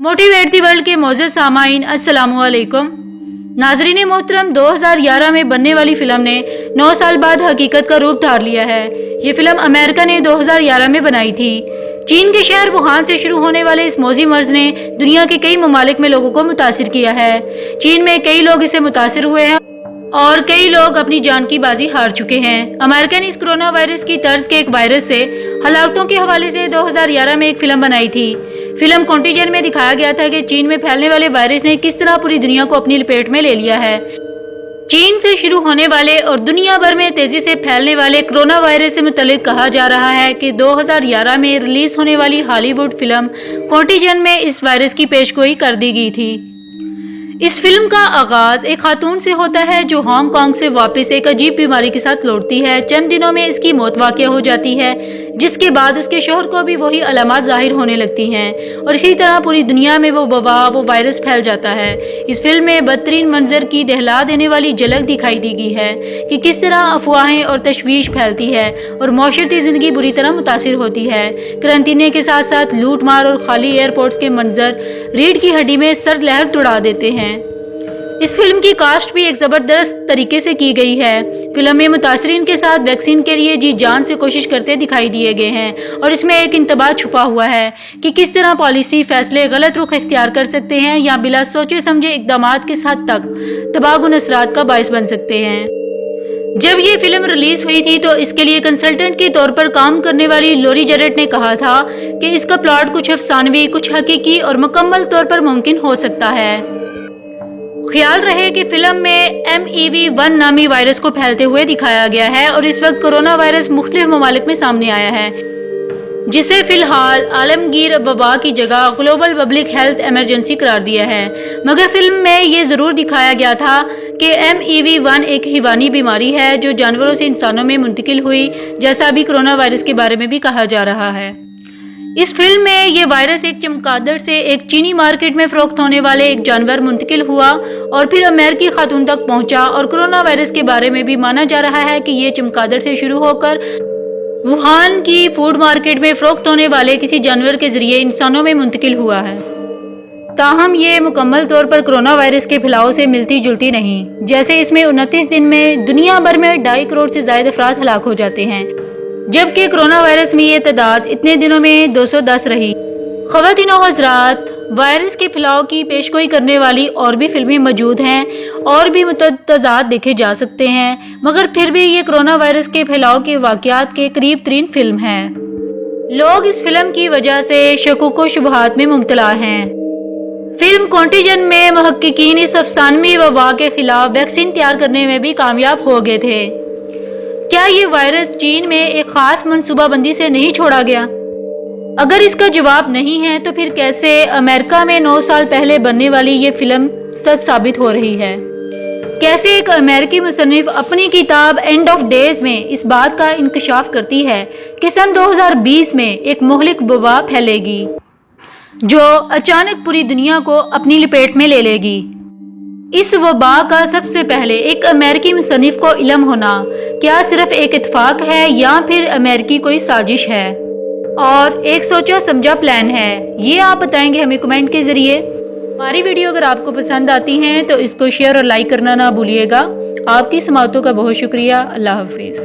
Motivate the world के मौजूद सामाइन अस्सलामु अलैकुम। नाजरीन मोहतरम, 2011 में बनने वाली फिल्म ने 9 साल बाद हकीकत का रूप धार लिया है। ये फिल्म अमेरिका ने 2011 में बनाई थी। चीन के शहर वुहान से शुरू होने वाले इस मौजी मर्ज ने दुनिया के कई ममालिक में लोगों को मुतासिर किया है। चीन में कई लोग इससे मुतासिर हुए हैं और कई लोग अपनी जान की बाजी हार चुके हैं। अमेरिका ने इस कोरोना वायरस की तर्ज के एक वायरस से हलाकतों के हवाले से 2011 में एक फिल्म बनाई थी। फिल्म कॉन्टिजेंट में दिखाया गया था कि चीन में फैलने वाले वायरस ने किस तरह पूरी दुनिया को अपनी लपेट में ले लिया है। चीन से शुरू होने वाले और दुनिया भर में तेजी से फैलने वाले कोरोना वायरस से मुतल्लिक कहा जा रहा है कि 2011 में रिलीज होने वाली हॉलीवुड फिल्म कॉन्टिजेंट में इस वायरस की पेशगोई कर दी गई थी। इस फिल्म का आगाज एक खातून से होता है जो हांगकांग से वापस एक अजीब बीमारी के साथ लौटती है। चंद दिनों में इसकी मौत वाक़या हो जाती है, जिसके बाद उसके शौहर को भी वही अलामत जाहिर होने लगती हैं और इसी तरह पूरी दुनिया में वो वायरस फैल जाता है। इस फिल्म में बदतरीन मंजर की दहला देने वाली झलक दिखाई दी गई है कि किस तरह अफवाहें और तशवीश फैलती है और मौशरती ज़िंदगी बुरी तरह मुतासिर होती है। करंटीने के साथ साथ लूट मार और खाली एयरपोर्ट्स के मंजर रीढ़ की हड्डी में सर्द लहर दौड़ा देते हैं। इस फिल्म की कास्ट भी एक ज़बरदस्त तरीके से की गई है। फिल्म में मुतासरीन के साथ वैक्सीन के लिए जी जान से कोशिश करते दिखाई दिए गए हैं और इसमें एक इंतबाह छुपा हुआ है कि किस तरह पॉलिसी फैसले गलत रुख इख्तियार कर सकते हैं या बिला सोचे समझे इक़दामात के हद तक तबाहकुन असरात का बायस बन सकते हैं। जब ये फिल्म रिलीज हुई थी तो इसके लिए कंसल्टेंट के तौर पर काम करने वाली लोरी जेरेट ने कहा था कि इसका प्लॉट कुछ अफसानवी, कुछ हकीकी और मुकम्मल तौर पर मुमकिन हो सकता है। ख्याल रहे कि फिल्म में MEV-1 नामी वायरस को फैलते हुए दिखाया गया है और इस वक्त कोरोना वायरस मुख्तलिफ ममालिक में सामने आया है, जिसे फिलहाल आलमगीर वबा की जगह ग्लोबल पब्लिक हेल्थ इमरजेंसी करार दिया है। मगर फिल्म में ये ज़रूर दिखाया गया था कि MEV-1 एक हिवानी बीमारी है जो जानवरों से इंसानों में मुंतकिल हुई, जैसा अभी कोरोना वायरस के बारे में भी कहा जा रहा है। इस फिल्म में ये वायरस एक चमगादड़ से एक चीनी मार्केट में फरोख्त होने वाले एक जानवर मुंतकिल हुआ और फिर अमेरिकी खातून तक पहुंचा और कोरोना वायरस के बारे में भी माना जा रहा है कि ये चमगादड़ से शुरू होकर वुहान की फूड मार्केट में फरोख्त होने वाले किसी जानवर के जरिए इंसानों में मुंतकिल हुआ है। ताहम ये मुकम्मल तौर पर कोरोना वायरस के फैलाव से मिलती जुलती नहीं, जैसे इसमें 29 दिन में दुनिया भर में 2.5 करोड़ से ज़ायद अफराद हलाक हो जाते हैं, जबकि कोरोना वायरस में ये तादाद इतने दिनों में 210 रही। ख़वातीनो हज़रात, वायरस के फैलाव की पेशगोई करने वाली और भी फिल्में मौजूद हैं और भी तजाद देखे जा सकते हैं, मगर फिर भी ये कोरोना वायरस के फैलाव के वाक़यात के करीब तरीन फिल्म है। लोग इस फिल्म की वजह से शकुक व शुबहात में मुब्तला हैं। फिल्म कॉन्टिजेंट में मुहक्किकीन इस अफसानवी वबा के खिलाफ वैक्सीन तैयार करने में भी कामयाब हो गए थे। क्या ये वायरस चीन में एक खास मनसूबाबंदी से नहीं छोड़ा गया? अगर इसका जवाब नहीं है तो फिर कैसे अमेरिका में 9 साल पहले बनने वाली ये फिल्म सच साबित हो रही है? कैसे एक अमेरिकी मुसन्निफ अपनी किताब एंड ऑफ डेज में इस बात का इंकशाफ करती है कि सन 2020 में एक मोहलिक वबा फैलेगी जो अचानक पूरी दुनिया को अपनी लपेट में ले लेगी। इस वबा का सबसे पहले एक अमेरिकी मुसन्निफ को इल्म होना क्या सिर्फ एक इत्तेफाक है या फिर अमेरिकी कोई साजिश है और एक सोचा समझा प्लान है? ये आप बताएंगे हमें कमेंट के जरिए। हमारी वीडियो अगर आपको पसंद आती हैं तो इसको शेयर और लाइक करना ना भूलिएगा। आपकी समाअतों का बहुत शुक्रिया। अल्लाह हाफिज़।